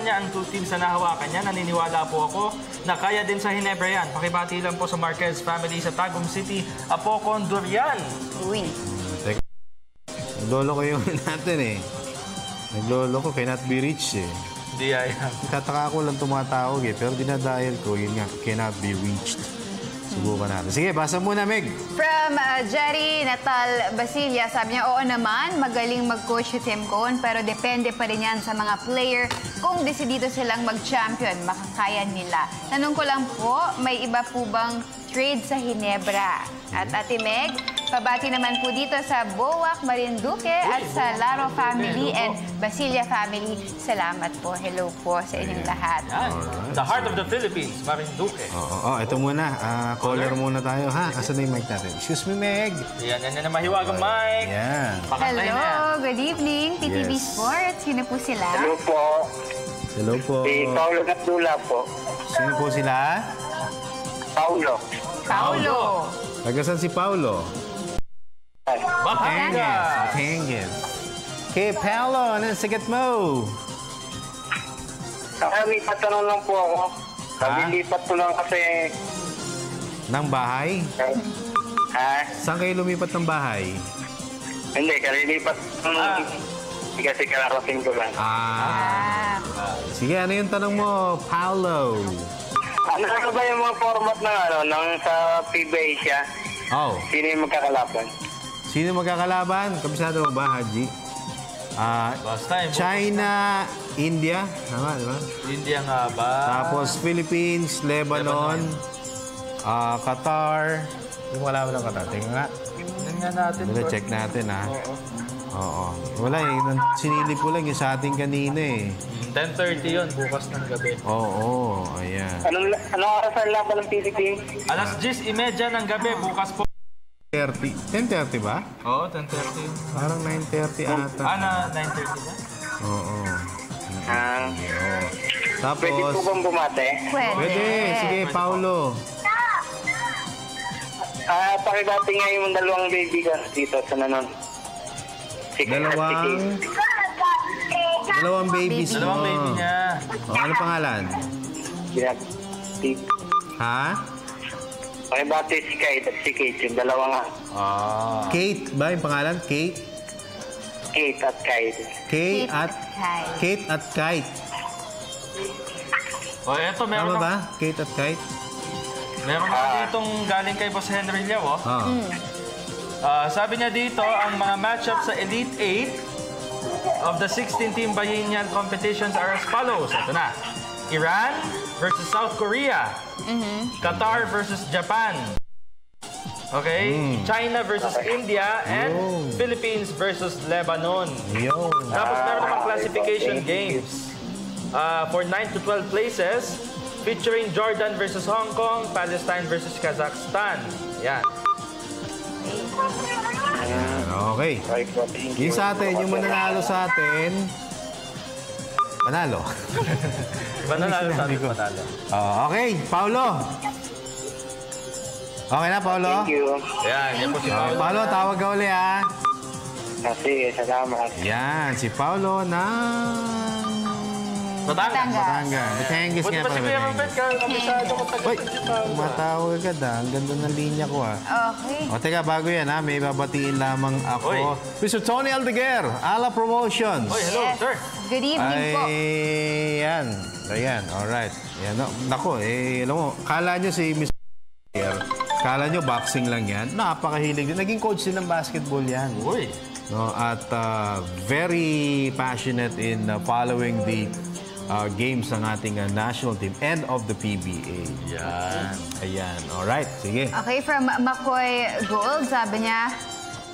niya ang 2 teams na nahawakan niya. Naniniwala po ako na kaya din sa Ginebra yan. Pakibati lang po sa Marquez family sa Tagum City, Apocon, Durian. Uy. Naglolo ko yung natin Naglolo ko, cannot be reached Hindi ay. Tataka ko lang tumatawag pero dinadial ko, yun nga, cannot be reached. Subukan natin. Sige, basa muna, Meg. From Jerry Natal Basilia, sabi niya, oo naman, magaling mag-coach si Tim Cone, pero depende pa rin yan sa mga player. Kung desidido silang mag-champion, makakaya nila. Tanong ko lang po, may iba po bang trade sa Ginebra? At Ate Meg, pabati naman po dito sa Boac, Marinduque at sa Laro family and Basilia family. Salamat po. Hello po sa inyong lahat. The heart of the Philippines, Marinduque. Ito muna. Caller muna tayo, ha? Asan na yung mic natin? Excuse me, Meg. Yan na mahiwagang mic. Yan. Hello, good evening, PTV Sports. Sino po sila? Hello po. Hello po. Si Paulo Gatula po. Sino po sila? Paulo. Paulo. Tagasan si Paulo? Batangas. Kay Paulo, anong sigat mo? May patanong lang po ako. Lipat ko lang kasi Ng bahay? Ha? Saan kayo lumipat ng bahay? Hindi, kalilipat. Kasi kararating ko lang. Sige, ano yung tanong mo, Paolo? Ano ba yung mga format ng sa PBA siya? Oh. Sino yung magkakalaban? Sino magkakalaban? Kabisado mo ba, Haji? China, India. Tama, di ba? India nga ba? Tapos Philippines, Lebanon. Qatar. Yung wala ng Qatar. Tingnan nga. Tingnan natin. Check natin, ha? Oo. Wala eh. Sinilip ko lang yung sa ating kanina eh. 10:30 yun, bukas ng gabi. Oo, ayan. Anong oras ang laban ng Philippines? Alas 10:30 ng gabi, bukas po. 10:30 ba? Oo, 10:30. Parang 9:30 ata. 9:30 ba? Oo. Tapos, pwede po bang bumate? Pwede. Sige, Paulo. Pakibati nga yung dalawang baby ka dito sa nanon. Dalawang babies mo. Dalawang baby niya. Ano pangalan? Ha? Pakibati si Kate at si Kate, yung dalawa nga. Kate ba yung pangalan? Kate? Kate at Kate. Kate at Kite. Eto, meron Tama ba? Kate at Kite? Meron ako ditong galing kay Boss Henry Liao. Sabi niya dito, ang mga matchup sa Elite 8 of the 16-team biennial competitions are as follows. Ito na. Iran versus South Korea. Qatar versus Japan. Okay? China versus India. And Philippines versus Lebanon. Tapos meron namang classification games. For 9 to 12 places, featuring Jordan versus Hong Kong, Palestine versus Kazakhstan. Yan. Okay. Yung sa atin, yung mananalo sa atin, panalo. Mananalo sa atin, panalo. Okay, Paulo. Okay na, Paulo? Thank you. Yan po si Paulo. Paulo, tawag ka uli, ha? Sige, salamat. Yan, si Paulo na... Batangas nga pala. Uy, matawag agad ha. Ang ganda ng linya ko ha. Okay. O teka, bago yan ha, may babatiin lamang ako. Mr. Tony Aldeguer, Ala Promotions. Hello, sir. Good evening po. Ayan, alright. Nako, alam mo, kala nyo si Mr. Aldeguer, kala nyo boxing lang yan. Napakahilig din. Naging coach din ng basketball yan. At very passionate in following the games ng ating national team and of the PBA. Ayan. Alright, sige. Okay, from McCoy Gold, sabi niya,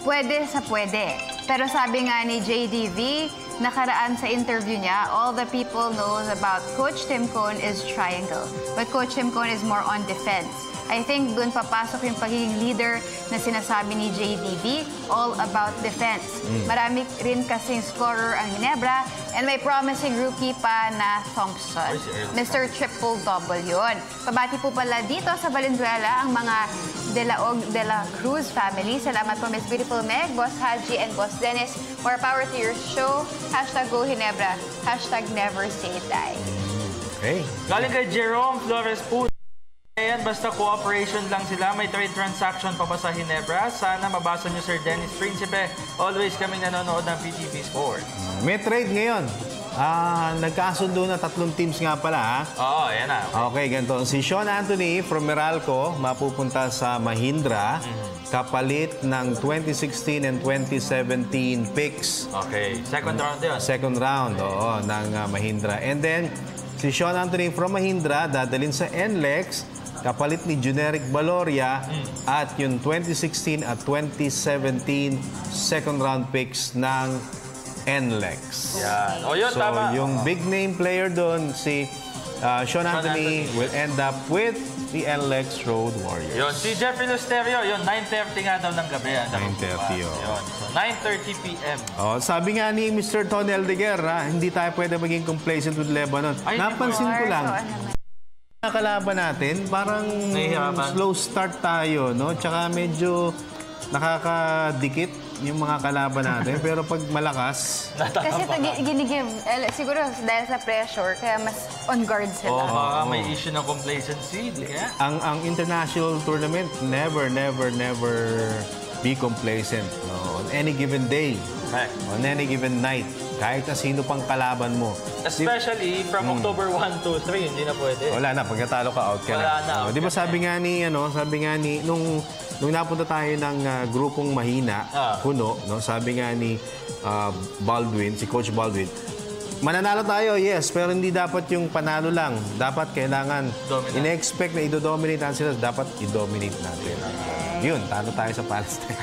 pwede sa pwede. Pero sabi nga ni JDV, nakaraan sa interview niya, all the people knows about Coach Tim Cone is triangle. But Coach Tim Cone is more on defense. I think doon papasok yung pagiging leader na sinasabi ni JDV, all about defense. Marami rin kasing scorer ang Ginebra and may promising rookie pa na Thompson. Mr. Triple Double yun. Pabati po pala dito sa Valenzuela ang mga De La Cruz family. Salamat po, Miss Beautiful Meg, Boss Haji, and Boss Dennis. More power to your show. #Go Ginebra. #Never Say Die. Okay. Galing kay Jerome Flores po. Ayan, basta cooperation lang sila. May trade transaction pa ba sa Ginebra? Sana mabasa nyo, Sir Dennis Principe. Always kaming nanonood ng PTV Sports. May trade ngayon. Nagkasundo na 3 teams nga pala, ha? Oo, ayan na. Okay, ganito. Si Sean Anthony from Meralco mapupunta sa Mahindra kapalit ng 2016 and 2017 picks. Okay, second round yun. Second round, ng Mahindra. And then, si Sean Anthony from Mahindra dadalhin sa NLEX kapalit ni Generic Valoria at yung 2016 at 2017 second round picks ng NLEX. Yan. O yun, so, tama. yung big name player doon, si Sean Anthony will end up with the NLEX Road Warriors. Yun, si Jeffrey Lusterio, yun, 9:30 nga daw ng gabi. 9:30, Yun, so 9:30 p.m. Sabi nga ni Mr. Tony Aldeguer, hindi tayo pwede maging complacent with Lebanon. Napansin ko lang, nakalaban natin, parang slow start tayo, no? Tsaka medyo nakakadikit yung mga kalaban natin. Pero pag malakas... Kasi ito ginigive, siguro dahil sa pressure, kaya mas on guard sila. Baka may issue ng complacency. Kaya? Ang international tournament, never be complacent. No? On any given day, on any given night, kahit na sino pang kalaban mo. Especially from October 1 to 3, hindi na pwede. Wala na, pagkatalo ka, out ka Wala na. Di ba sabi nga ni, nung napunta tayo ng grupong mahina, puno, no? Sabi nga ni Baldwin, si Coach Baldwin, mananalo tayo, yes, pero hindi dapat yung panalo lang. Dapat kailangan, in-expect na i-dominate natin sila, dapat i-dominate natin. Yun, talo tayo sa Palestine.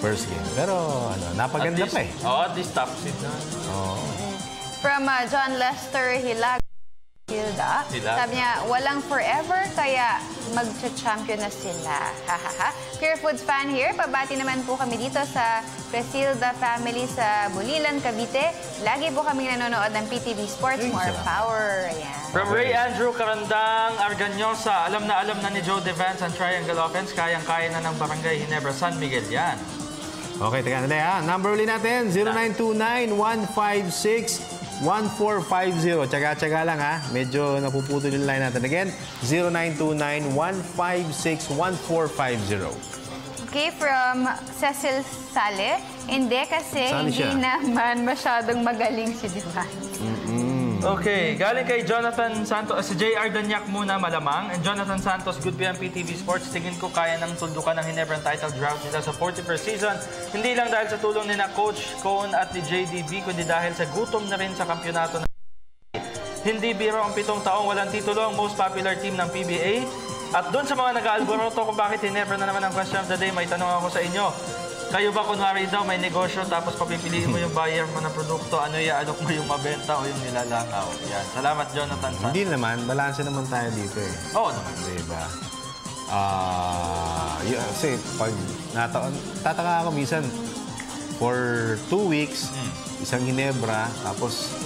First game. Pero napaganda pa eh. At least top seed na. From John Lester Hilda, sabi niya, walang forever, kaya mag-champion na sila. Pure Foods fan here. Pabati naman po kami dito sa Presilda family sa Bulilan, Cavite. Lagi po kami nanonood ng PTV Sports. More power. Ayan. From Ray Andrew Carandang Arganyosa, alam na ni Joe Devance ang triangle offense. Kayang-kaya na ng Barangay Ginebra San Miguel yan. Okay, teka na. Number ulit natin, 0929-156-1450. Tsaga-tsaga lang ha. Medyo napuputol yung line natin. Again, 0929-156-1450. Okay, from Cecil Sale. Hindi kasi hindi naman masyadong magaling si Devance. Okay, galing kay Jonathan Santos, si JR Danyak muna malamang. And Jonathan Santos, Good PM PTV Sports, tingin ko kaya ng tuldukan ng Ginebra title drought nila sa 41st season. Hindi lang dahil sa tulong ni na Coach Cone at ni JDB, kundi dahil sa gutom na rin sa kampyonato. Hindi biro ang 7 taong walang titulo ang most popular team ng PBA. At doon sa mga nag-aalboroto kung bakit Ginebra na naman ang question of the day, may tanong ako sa inyo. Kayo ba kunwari daw may negosyo tapos papipiliin mo yung buyer mo ng produkto, ano iaalok mo yung mabenta o yung nilalangaw? Yan. Salamat, Jonathan. Hindi naman. Balanse naman tayo dito eh. Oo naman. Diba? Kasi pag tataka ako minsan, for 2 weeks, isang Ginebra, tapos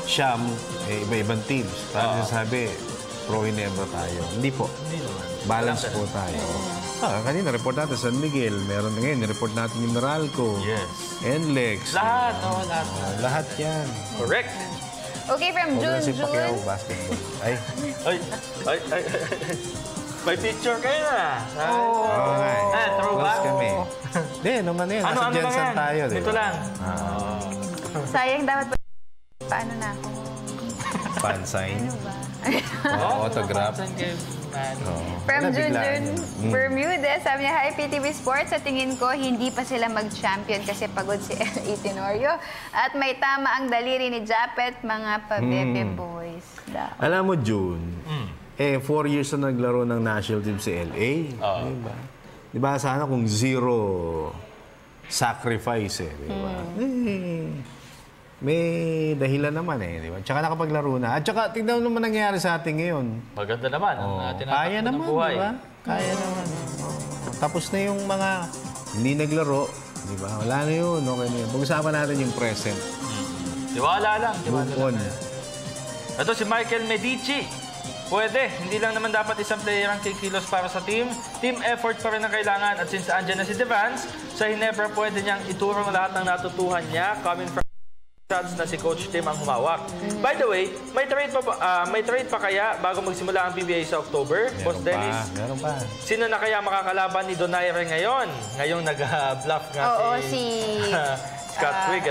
Siam, iba-ibang teams. Parang sabi, pro Ginebra tayo. Hindi po. Hindi naman. Balance po tayo. Kanina, report natin San Miguel. Meron na ngayon, report natin yung Meralco. Yes. NLEX. Lahat. Lahat yan. Correct. Okay, from June. Basketball. Ay. May picture kayo na. Okay. Throwback. Kami. Hindi, naman yun. Nasa Jensen tayo. Ito lang. Sayang dapat paano na ako? Fan sign. Autograph. From Junjun Bermudez, sabi niya, hi PTV Sports, sa tingin ko, hindi pa sila mag-champion kasi pagod si L.A. Tenorio at may tama ang daliri ni Japet, mga pabebe boys. Alam mo, June, 4 years na naglaro ng national team si L.A. Diba? Diba sana kung zero sacrifice diba? May dahilan naman di ba? Tsaka nakapaglaro na. At tsaka, tignan naman nangyayari sa atin ngayon. Maganda naman. Kaya naman, di ba? Kaya naman. Tapos na yung mga hindi naglaro, di ba? Wala na yun. Okay na yun. Pag-usapan natin yung present. Tiwala lang. Move on. Ito si Michael Medici. Pwede. Hindi lang naman dapat isang player ang kikilos para sa team. Team effort pa rin ang kailangan. At since andyan na si Devance, sa Ginebra pwede niyang iturong lahat ng natutuhan niya coming from na si Coach Tim ang humawak. By the way, may trade pa kaya bago magsimula ang PBA sa October? Boss Dennis? Meron pa. Sino na kaya makakalaban ni Donaire ngayon? Ngayong nag-bluff nga si Scott Twig,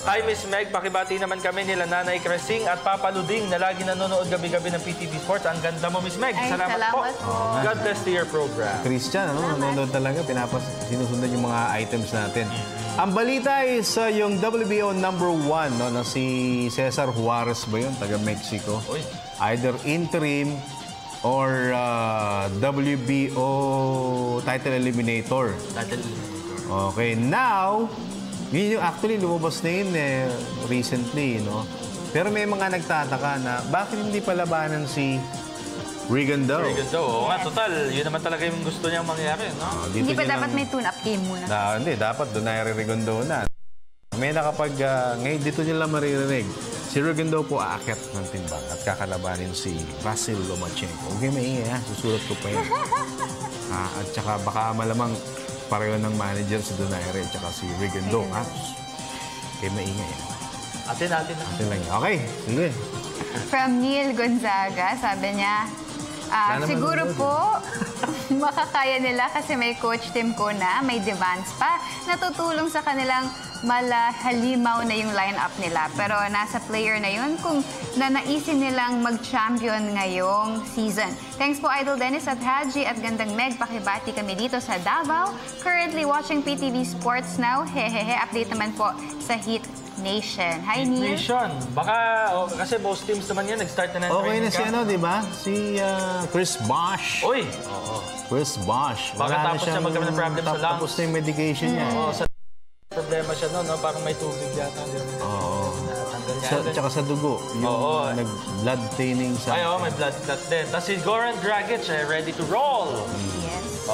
Hi, Miss Meg. Pakibati naman kami nila Nanay Cresing at Papa Luding na lagi nanonood gabi-gabi ng PTV Sports. Ang ganda mo, Miss Meg. Salamat po. God bless to your program. Christian, nanonood talaga. Sinusundan yung mga items natin. Ang balita is yung WBO #1, na si Cesar Juarez ba yun? Taga Mexico. Either interim or WBO title eliminator. Okay, now, yun yung actually lumabas na yun recently, Pero may mga nagtataka na bakit hindi palabanan si Rigondeaux? Oo nga, total. Yun naman talaga yung gusto niyang mangyari, Hindi pa dapat may tune-up game muna? Hindi, dapat Donaire Rigondeaux na. May ngayon dito nila maririnig. Si Rigondeaux po aakyat ng timbang at kakalabanin si Vasil Lomachenko. Okay, maingay ha. Susulat ko pa yan. At saka baka malamang pareho ng manager si Donaire at si Rigondo. Kaya maingay. Atin lang. Okay, sige. From Neil Gonzaga, sabi niya, siguro po, makakaya nila kasi may coach Tim Cona, may Devans pa, natutulong sa kanilang malahalimaw na yung lineup nila. Pero nasa player na yun kung nanaisin nilang mag-champion ngayong season. Thanks po Idol Dennis at Haji at Gandang Meg. Pakibati kami dito sa Davao. Currently watching PTV Sports Now. Hehehe, update naman po sa Heat Nation. Hi, Neil. Nation. Baka, kasi most teams naman yan, nag-start na ng okay training na si di ba? Si Chris Bosh. Uy! Chris Bosh. Baka tapos siya magkaroon ng problem sa lungs. Tapos na yung medication niya. Sa problema siya no? Parang may tubig yata. Tsaka sa dugo. Yung nag-blood thinning sa... May blood clot din. Tapos si Goran Dragic, ready to roll. Yes.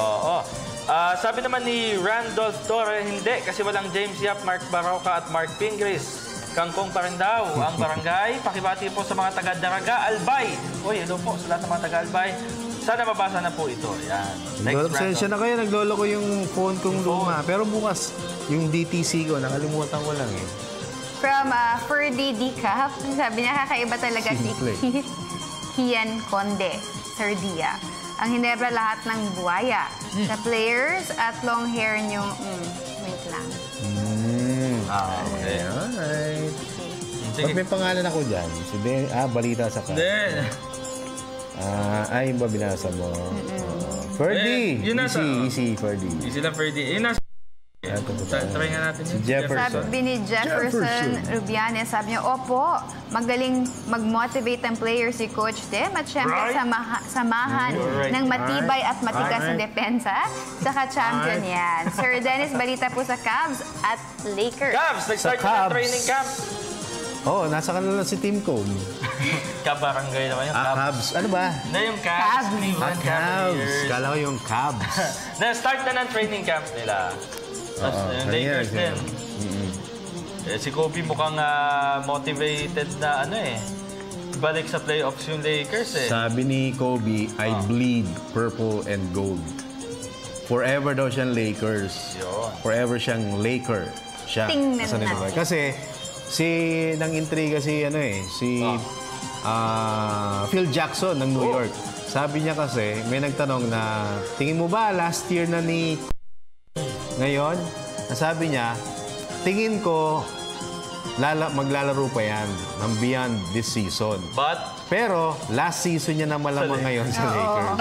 Sabi naman ni Randolph Torre, hindi kasi walang James Yap, Mark Baroka at Mark Pingris. Kangkong pa rin daw ang barangay. Pakibati po sa mga taga-Daraga, Albay. Uy, hello po sa lahat ng mga taga-Albay. Sana mabasa na po ito. Yan. Sensya na kayo, naglolo ko yung phone kong luma. Pero bukas, yung DTC ko, nakalimutan ko lang From Ferdy Dicap, sabi niya kakaiba talaga si Kian Conde, Sir Dia. Ang Hinebra lahat ng buwaya. Sa players at long hair niyo, wait lang. Okay. Alright. Ba't may pangalan ako dyan? Balita sa ka. Ay, yung ba binasa mo? Ferdy! Easy, Ferdy. Easy lang, Ferdy. Try nga natin yun. Jefferson. Sabi ni Jefferson Rubianes, sabi niya, opo, magaling mag-motivate ang player si Coach Tim at syempre samahan ng matibay at matigas na depensa. Saka champion yan. Sir Dennis, balita po sa Cavs at Lakers. Cavs! Nag-start na training camp. Nasa kanila si Team Cone. Kabarangay naman yung Cavs. Ano ba? Na yung Cavs. Cavs. Kala ko yung Cavs. Na-start na ng training camp nila. Yung Lakers din. Si Kobe mukhang motivated na balik sa playoffs yung Lakers Sabi ni Kobe, I bleed purple and gold. Forever daw siyang Lakers. Forever siyang Laker. Tingnan na. Kasi nang intriga si Phil Jackson ng New York. Sabi niya kasi, may nagtanong na, tingin mo ba last year na ni ngayon? Sabi niya, tingin ko maglalaro pa yan ng beyond this season. Pero last season niya na malamang ngayon sa Lakers.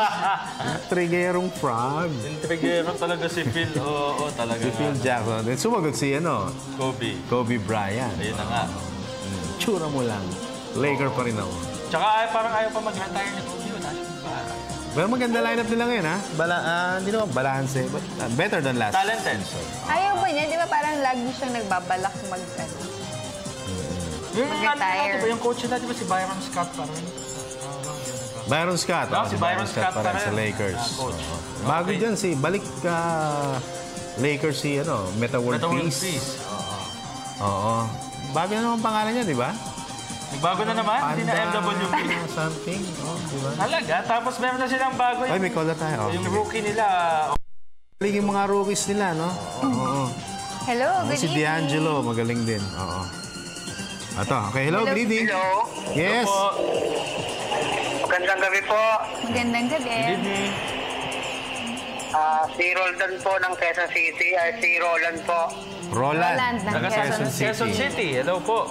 Trigerong frog. Trigerong talaga si Phil. Oo, talaga. Si Phil Jackson. Sumagot si Kobe Bryant. Ayun na nga. Tsura mo lang. Laker pa rin ako. Tsaka parang ayaw pa mag-retire ni Kobe. Pero maganda lineup nila ngayon, hindi naman balance. Better than last. Talented. Ayaw ba niya? Di ba parang lagi siyang nagbabalak mag-retire? Yung coach nila, di ba si Byron Scott pa rin? Byron Scott. Si Byron Scott pa rin sa Lakers. Bago dyan, balik Lakers si Meta World Peace. Oo. Bago na naman pangalan niya, di ba? Bago na naman, hindi na MWP. Something, di ba? Talaga, tapos meron na silang bago. Ay, may caller tayo. Yung rookie nila. Yung mga rookies nila, no? Oo. Hello, good evening. Si D'Angelo, magaling din. Oo. Okay, hello, good evening. Hello. Yes. Magandang gabi po. Magandang gabi. Good evening. Si Roldan po ng Quezon City. Si Roland po. Roland ng Quezon City. Hello po.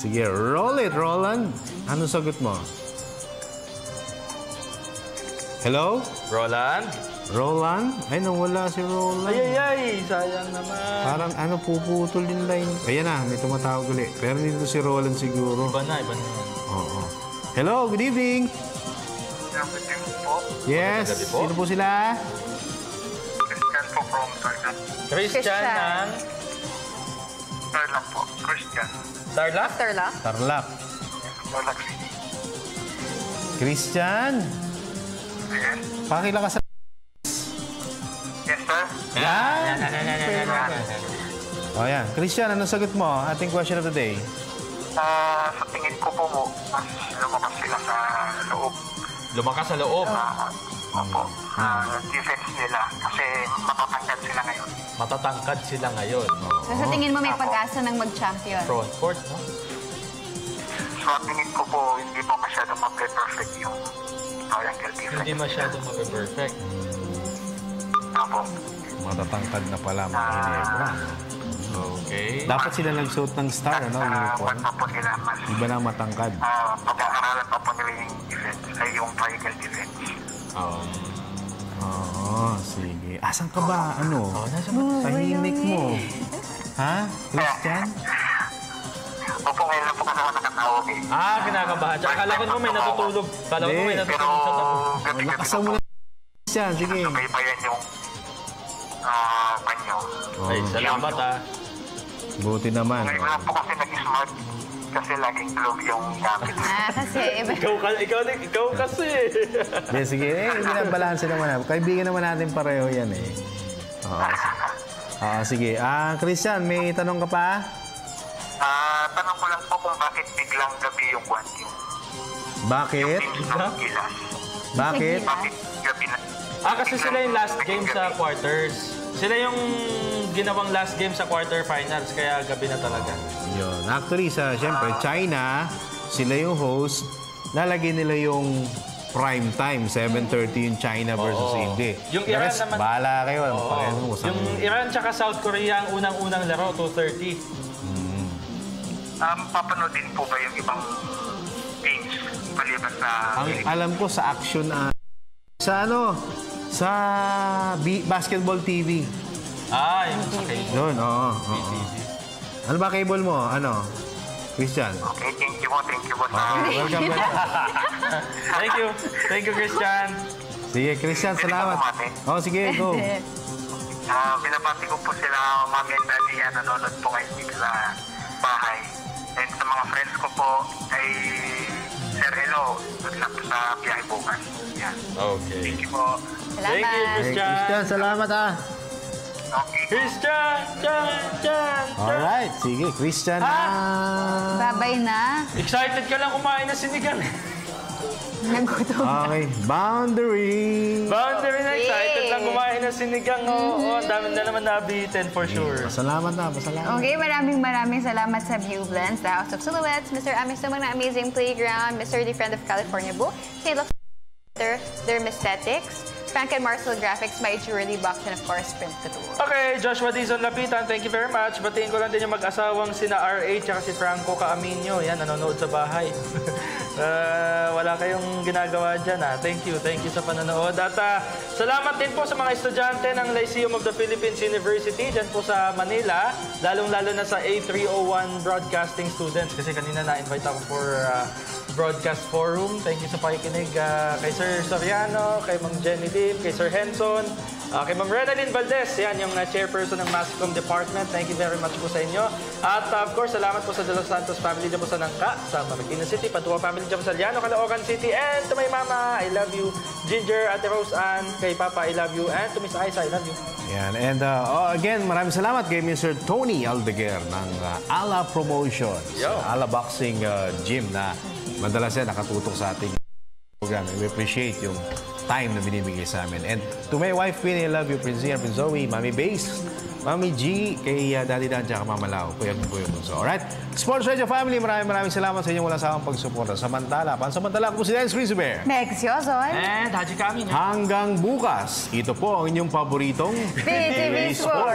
Sige, roll it, Roland. Ano sagot mo? Hello? Roland? Ay, nawala si Roland. Ay, sayang naman. Parang puputol yung line. Ayan na, may tumatawag ulit. Pero dito si Roland siguro. Iba na. Oo. Hello, good evening. Good evening po. Yes, sino po sila? Christian po from Tarlac. Christian ng? Tarlac po. Christian. Tarlac? Tarlac City. Christian? Yes. Pakilakas sa... Yes, sir. Yan. Yan. Christian, anong sagot mo? Ating question of the day. Sa tingin ko po mas lumakas sila sa loob. Lumakas sa loob? defense nila kasi matatangkad sila ngayon. Matatangkad sila ngayon. So sa tingin mo may pag-asa ng mag-champion? Front court, no? So tingin ko po, hindi po masyadong mape-perfect yung triangle defense. Hindi masyadong mape-perfect. Apo. Matatangkad na pala mga Ginebra. Okay. Dapat sila nagsuot ng star, ano? Uniform. Iba na matangkad. Pag-aaralan pa po nila yung defense, ay yung triangle defense. Sige. Asan ka ba? Ano? Tahimik mo. Ha? Christian? Opo, ngayon lang po kasi ako nakatawag eh. Kinakabahan siya. Akala ko naman may natutulog. Akala ko may natutulog sa tabi. Lakasan mo na, Christian. Sige. Subaybayan yung panyo. Ay, salamat Buti naman. Ngayon lang po kasi nag-smart kasi laging globe yung gamit. Kasi ikaw kasi. Sige, binabalanse naman. Kaibigan naman natin pareho yan eh. Sige. Christian, may tanong ka pa? Tanong ko lang po kung bakit biglang gabi yung one-team. Bakit? Bakit? Bakit gabi na? Kasi sila yung last game sa quarters. Sila yung ginawang last game sa quarterfinals, kaya gabi na talaga. Yun. Actually, siyempre, China, sila yung host, lalagay nila yung prime time, 7:30 yung China versus India. Yung Iran naman, bahala kayo. Yung Iran tsaka South Korea, ang unang-unang laro, 2:30. Papanood din po ba yung ibang games maliban sa... Alam ko sa action, sa basketball TV. Yung sa cable. Yun, Ano ba cable mo? Ano? Christian? Okay, thank you po. Welcome. Thank you, Christian. Sige, Christian, salamat. Sige, go. Binabati ko po sila, mami at daddy, nanonood po ngayon dito sa bahay. And sa mga friends ko po, ay Sir Hello, good luck sa biyahe bukas. Yan. Okay. Thank you po. Salamat. Thank you, Christian. Christian, salamat Okay. Christian! Alright, sige, Christian Babay na. Excited ka lang kumain na sinigang. Nagutom. Okay, boundary na excited lang kumain na sinigang. Ang dami na naman nabitin for sure. Salamat. Okay, maraming salamat sa View Blends, the House of Silhouettes, Mr. Amistomang na Amazing Playground, Mr. The Friend of California Book, St. Lux Dermesthetics, Frank and Marcel Graphics, My Jewelry Box, and of course, Print Couture. Okay, Joshua Dizon Lapitan, thank you very much. Batiin ko lang din yung mag-asawang sina R.A. at si Franco Caaminio. Yan, nanonood sa bahay. Wala kayong ginagawa dyan. Thank you sa panonood. At salamat din po sa mga estudyante ng Lyceum of the Philippines University dyan po sa Manila, lalong-lalo na sa A301 Broadcasting students kasi kanina na-invite ako for Broadcast Forum. Thank you sa pakikinig kay Sir Soriano, kay Ma'am Jenny Lim, kay Sir Henson, kay Ma'am Renalyn Valdez, yan yung chairperson ng Masscom Department. Thank you very much po sa inyo. At of course, salamat po sa De Los Santos family dyan po sa Nangka, sa Marikina City, Patuwa family dyan po sa Liano, Caloocan City, and to my mama, I love you. Ginger, Ate Rose Ann, kay Papa, I love you. And to Miss Aiza, I love you. Yan. And again, maraming salamat kay Mr. Tony Aldeguer ng Ala Promotions, Ala Boxing Gym na madalas yan nakatutok sa ating program. We appreciate yung time na binibigay sa amin. And to my wife, Queenie, I love you, Prince Ian, Prince Zoe, Mami Base, Mami G, kay Daddy Dan, tsaka Mama Lau, Kuya Bunso. Alright? Sports Radio Family, maraming salamat sa inyong walang sawang pagsuporta. Pansamantala ako po si Dennis Rinsober. Mex Yozon. And Haji Kami. Hanggang bukas, ito po ang inyong paboritong PTV Sports.